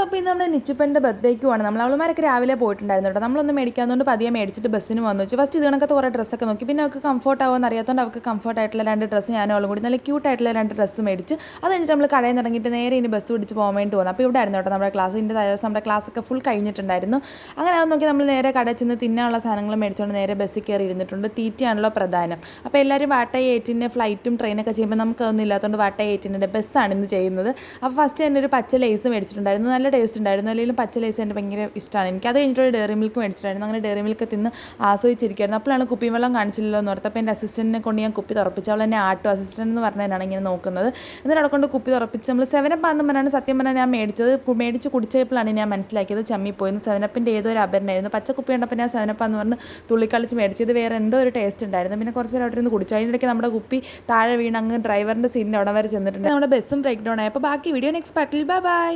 അപ്പോൾ ഇന്ന് നമ്മുടെ നിച്ചുപ്പൻ്റെ ബർത്ത്ഡേക്ക് പോകണം. അവളുമാരൊക്കെ രാവിലെ പോയിട്ടുണ്ടായിരുന്നു കേട്ടോ. നമ്മളൊന്നും മേടിക്കാത്തതുകൊണ്ട് പതിയെ മേടിച്ചിട്ട് ബസ്സിന് വന്നു വെച്ചു. ഫസ്റ്റ് ഇത് കണക്കത്തെ കുറേ ഡ്രസ്സൊക്കെ നോക്കി. പിന്നെ അവൾക്ക് കംഫർട്ട് ആവുമെന്ന് അറിയാത്തതുകൊണ്ട് അവൾക്ക് കംഫർട്ട് ആയിട്ടുള്ള 2 ഡ്രസ്സ് ഞാനും അവളും കൂടി നല്ല ക്യൂട്ടായിട്ടുള്ള 2 ഡ്രസ്സ് മേടിച്ച് അത് കഴിഞ്ഞിട്ട് നമ്മൾ കടയിൽ നിന്ന് ഇറങ്ങിയിട്ട് നേരെ ഇനി ബസ് പിടിച്ച് പോകാൻ വേണ്ടി പോകുന്നു. അപ്പോൾ ഇവിടെ ആയിരുന്നു കേട്ടോ നമ്മുടെ ക്ലാസ്. ഇതിൻ്റെ ദിവസം നമ്മുടെ ക്ലാസ്സൊക്കെ ഫുൾ കഴിഞ്ഞിട്ടുണ്ടായിരുന്നു. അങ്ങനെ അത് നോക്കി നമ്മൾ നേരെ കടയിൽ ചെന്ന് തിന്നാനുള്ള സാധനങ്ങൾ മേടിച്ചുകൊണ്ട് നേരെ ബസ്സിൽ കയറി ഇരുന്നിട്ടുണ്ട്. തീറ്റയാണല്ലോ പ്രധാനം. അപ്പോൾ എല്ലാവരും വാട്ട 8-ൻ്റെ ഫ്ലൈറ്റും ട്രെയിനൊക്കെ ചെയ്യുമ്പോൾ നമുക്കതൊന്നും ഇല്ലാത്തതുകൊണ്ട് വാട്ട 8-ൻ്റെ ബസ്സാണ് ഇന്ന് ചെയ്യുന്നത്. അപ്പോൾ ഫസ്റ്റ് തന്നെ ഒരു പച്ച ലേസ് മേടിച്ചിട്ടുണ്ടായിരുന്നു. നല്ല ടേസ്റ്റ് ഉണ്ടായിരുന്നു. അല്ലെങ്കിൽ പച്ച ലേസ് എൻ്റെ ഭയങ്കര ഇഷ്ടമാണ് എനിക്ക്. അത് കഴിഞ്ഞിട്ട് ഒരു ഡയറി മിൽക്ക് മേടിച്ചിട്ടുണ്ടായിരുന്നു. അങ്ങനെ ഡയറി മിൽക്ക് തിന്ന് ആസ്വദിച്ചിരിക്കുകയായിരുന്നു. അപ്പോഴാണ് കുപ്പി വെള്ളം കാണിച്ചില്ലല്ലോ എന്ന് ഓർത്ത്. അപ്പോൾ എൻ്റെ അസിസ്റ്റൻറ്റിനെ കൊണ്ട് ഞാൻ കുപ്പി തുറപ്പിച്ചു. അവൾ എന്നെ ആട്ടോ അസിസ്റ്റൻ്റ് എന്ന് പറഞ്ഞതിനാണ് ഇങ്ങനെ നോക്കുന്നത്. എന്നിട്ട് അവിടെ കൊണ്ട് കുപ്പി തുറപ്പിച്ച് നമ്മൾ 7up ആണെന്ന് പറഞ്ഞാണ് സത്യം പറഞ്ഞാൽ ഞാൻ മേടിച്ച് കുടിച്ചപ്പോഴാണ് ഞാൻ മനസ്സിലാക്കിയത് ചമ്മിപ്പോയിരുന്നു. 7upൻ്റെ ഏതോ ഒരു അപരനായിരുന്നു. പച്ച കുപ്പി കണ്ടപ്പോൾ ഞാൻ 7up എന്ന് പറഞ്ഞ് തുള്ളിക്കളിച്ച് മേടിച്ചത്. വേറെ എന്തോ ഒരു ടേസ്റ്റ് ഉണ്ടായിരുന്നു. പിന്നെ കുറച്ച് നേരം അവിടെ ഇരുന്ന് കുടിച്ചു. അതിനിടയ്ക്ക് നമ്മുടെ കുപ്പി താഴെ വീണ് അങ്ങ് ഡ്രൈവറിൻ്റെ സീറ്റിൻ്റെ അവിടെ വരെ ചെന്നിട്ടുണ്ട്. നമ്മുടെ ബസ്സും ബ്രേക്ക് ഡൗൺ ആയി. അപ്പോൾ ബാക്കി വീഡിയോ നെക്സ്റ്റ് പാർട്ടിൽ. ബൈ.